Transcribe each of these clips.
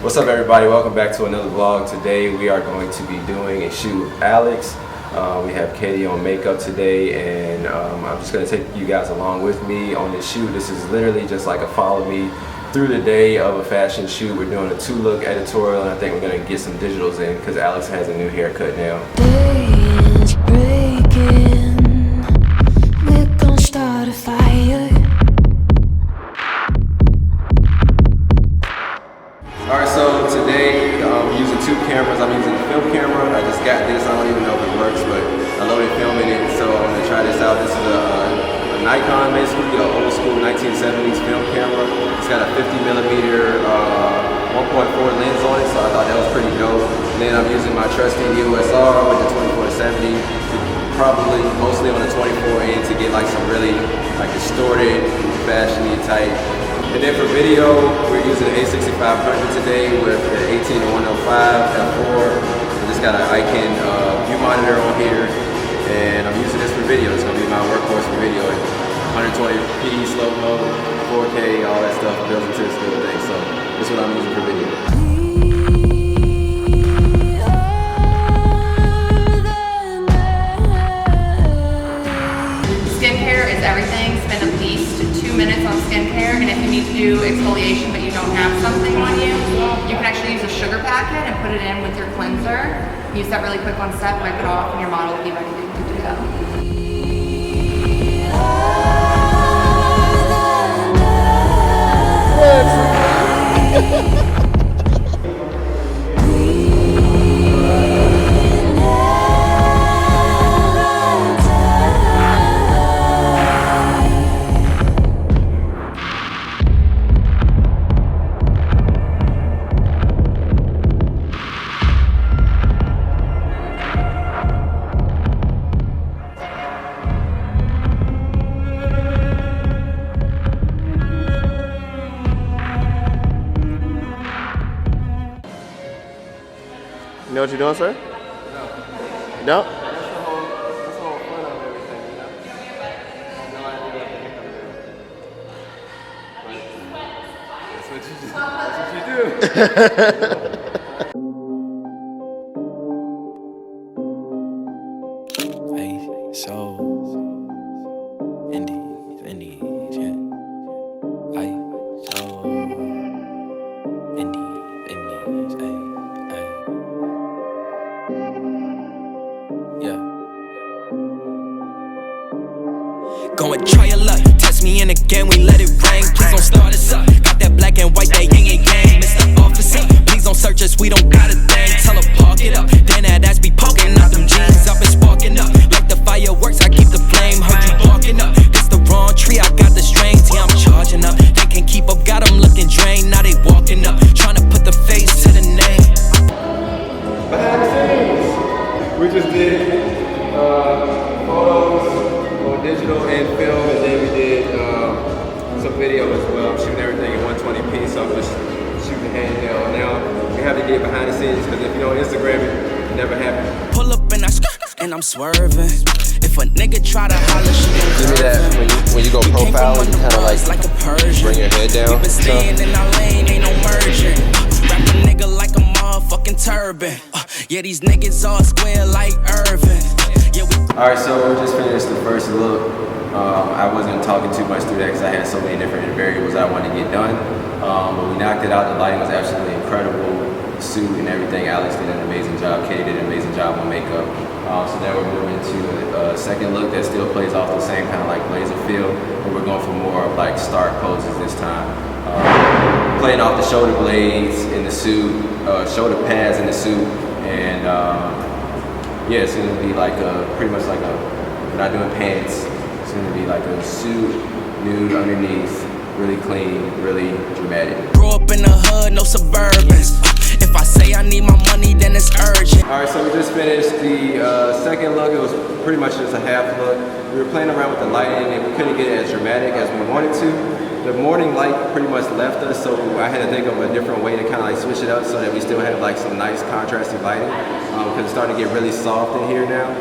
What's up, everybody? Welcome back to another vlog. Today we are going to be doing a shoot with Alex. We have Katie on makeup today, and I'm just going to take you guys along with me on this shoot. This is literally just like a follow me through the day of a fashion shoot. We're doing a 2-look editorial, and I think we're going to get some digitals in because Alex has a new haircut now. Day is breaking. We're gonna start a fire. Alright, so today I'm using 2 cameras. I'm using the film camera. I just got this. I don't even know if it works, but I loaded film in it, so I'm going to try this out. This is a Nikon, basically, an old school 1970s film camera. It's got a 50mm 1.4 lens on it, so I thought that was pretty dope. And then I'm using my trusty EOS with the 24-70, probably mostly on the 24 end to get like some really like distorted, fashiony type. And then for video, we're using the a6500 today with the 18-105 f4. I just got an Icon view monitor on here, and I'm using this for video. It's gonna be my workhorse for video. 120p slow mo, 4K, all that stuff built into this little thing. So this is what I'm using for video. Skincare is everything. Spend at least 2 minutes on skincare, and if you need to do exfoliation but you don't have something on you, you can actually use a sugar packet and put it in with your cleanser. Use that really quick on set, wipe it off, and your model will be ready to go. You know what you're doing, sir? No. No? That's the whole fun of everything, you know? No idea what to do. That's what you do. Hey, so Indies, yeah. Hey, so Indies, hey, yeah. Go and try your luck, test me in again, we let it rain. Please don't start us up. Got that black and white, that yin and yang. Mr. Officer, please don't search us, we don't got a thing. Tell her park it up, then that ass be poking out them jeans. I've been sparking up, like the fireworks, I keep the flame. Heard you barking up, it's the wrong tree, I got the strings. Yeah, I'm charging up, they can't keep up, got them looking drained. Now they walking up, trying to put the face to the name. Behind the scenes, we just did photos on digital and film, and then we did some video as well. I'm shooting everything in 120p, so I'm just shooting handheld. Now we have to get behind the scenes because if you don't Instagram it never happened. Pull up and and I'm swerving. If a nigga try to holler, she ain't Give me that when you go profile and you kind of like a Persian. bring your head down. We been staying in our lane, ain't no merging. Wrap a nigga like a motherfucking turban. Yeah, these niggas all square like Irvin. Yeah, we. Alright, so we just finished the first look. I wasn't talking too much through that because I had so many different variables I wanted to get done. But we knocked it out. The lighting was absolutely incredible. The suit and everything. Alex did an amazing job. Katie did an amazing job on makeup. So now we're moving to a second look that still plays off the same kind of like blazer feel, but we're going for more of like stark poses this time. Playing off the shoulder blades in the suit, shoulder pads in the suit, and yeah, it's gonna be like pretty much like we're not doing pants. It's gonna be like a suit, nude underneath, really clean, really dramatic. Grew up in the hood, no Suburbans. If I say I need my money, then it's urgent. Alright, so we just finished the second look. It was pretty much just a half look. We were playing around with the lighting and we couldn't get it as dramatic as we wanted to. The morning light pretty much left us, so I had to think of a different way to kind of like switch it up so that we still have like some nice contrasting lighting, because it's starting to get really soft in here now.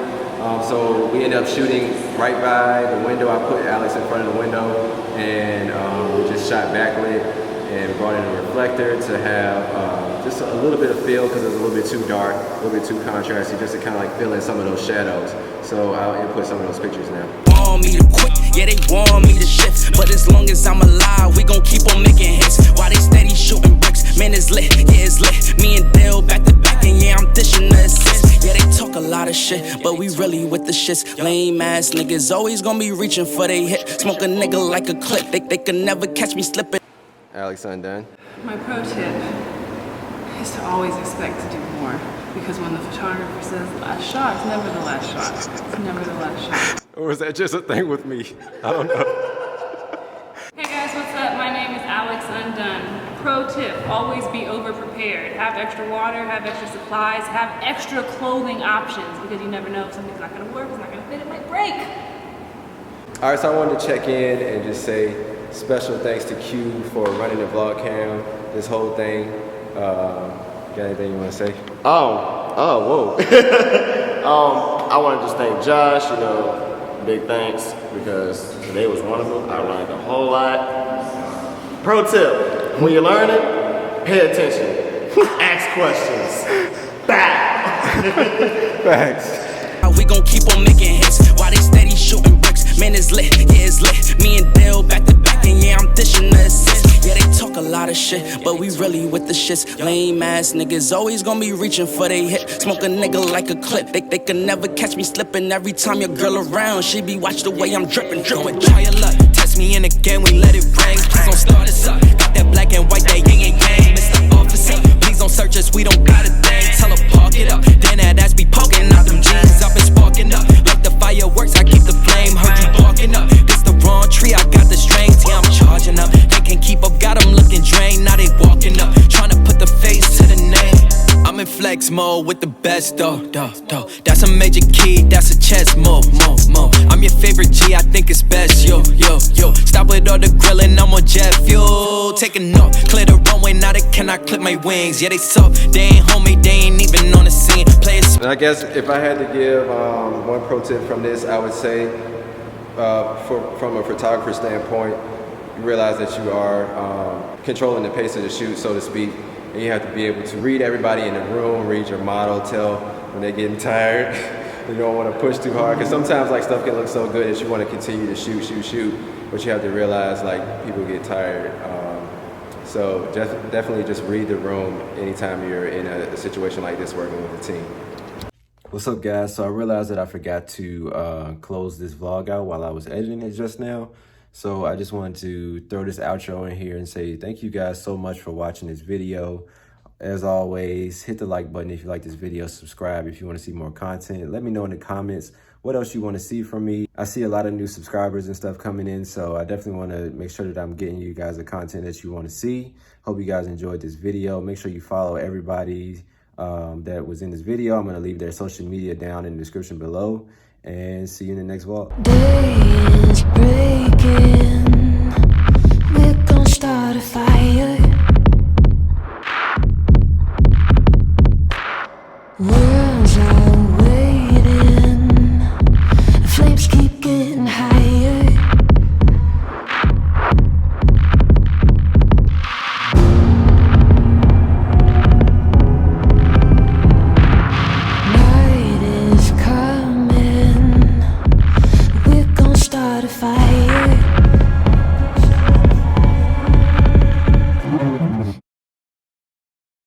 So we ended up shooting right by the window. I put Alex in front of the window, and we just shot backlit and brought in a reflector to have little bit of fill because it's a little bit too dark, a little bit too contrasty, just to kind of like fill in some of those shadows. So I'll input some of those pictures now. Want me to quit, yeah, they want me to shift. But as long as I'm alive, we gon' keep on making hits. While they steady shooting bricks, man, it's lit, yeah, it's lit. Me and Dale back to back, and yeah, I'm dishing the assist. Yeah, they talk a lot of shit, but we really with the shits. Lame ass niggas always gonna be reaching for they hit. Smoke a nigga like a clip, they can never catch me slipping. Alex Undone. My pro tip is to always expect to do more, because when the photographer says last shot, it's never the last shot. It's never the last shot. Or is that just a thing with me? I don't know. Hey guys, what's up? My name is Alex Undone. Pro tip, always be over-prepared. Have extra water, have extra supplies, have extra clothing options, because you never know if something's not gonna work, it's not gonna fit, it might break. All right, so I wanted to check in and just say special thanks to Q for running the vlog cam, this whole thing. Got anything you want to say? Whoa. I want to just thank Josh, big thanks, because today was wonderful. I learned a whole lot. Pro tip, when you're learning, pay attention. Ask questions. Thanks. We gon' keep on making hits while they steady shooting bricks. Man, it's lit, yeah, it's lit. Me and Dale back to back, and yeah, I'm dishing the assist. Yeah, they talk a lot of shit, but we really with the shits. Lame ass niggas always gonna be reaching for they hit. Smoke a nigga like a clip, they can never catch me slipping. Every time your girl around, she be watch the way I'm dripping. Try your luck, test me in the game, we let it rain. Please don't start us up, got that black and white, that yin and yang. Mr. Officer, please don't search us, we don't got a thing. Tell her park it up, then that ass be poking out them jeans. I've been sparking up, like the fireworks, I keep the flame. Heard you barking up, this the wrong tree, I got the strings. Yeah, I'm charging up, they can't keep up, got them looking drained. Now they walking up, trying to put the face to the name. I'm in flex mode with the best, though. That's a major key, that's a chess move. I'm your favorite G, I think it's best, yo. Stop with all the grilling, I'm on jet fuel. Taking off, clear the runway, now they cannot clip my wings. Yeah, they suck, they ain't homie, they ain't even on the scene. Play it. And I guess if I had to give one pro tip from this, I would say from a photographer standpoint, you realize that you are controlling the pace of the shoot, so to speak. And you have to be able to read everybody in the room, read your model, tell when they're getting tired. You don't want to push too hard, because sometimes like stuff can look so good that you want to continue to shoot, but you have to realize like people get tired. So definitely just read the room anytime you're in a situation like this working with a team. What's up, guys? So I realized that I forgot to close this vlog out while I was editing it just now. So I just wanted to throw this outro in here and say thank you guys so much for watching this video. As always, hit the like button if you like this video, subscribe if you want to see more content. Let me know in the comments what else you want to see from me. I see a lot of new subscribers and stuff coming in, so I definitely want to make sure that I'm getting you guys the content that you want to see. Hope you guys enjoyed this video. Make sure you follow everybody that was in this video. I'm going to leave their social media down in the description below, and see you in the next vlog. Day is breaking. We're gonna start a fire.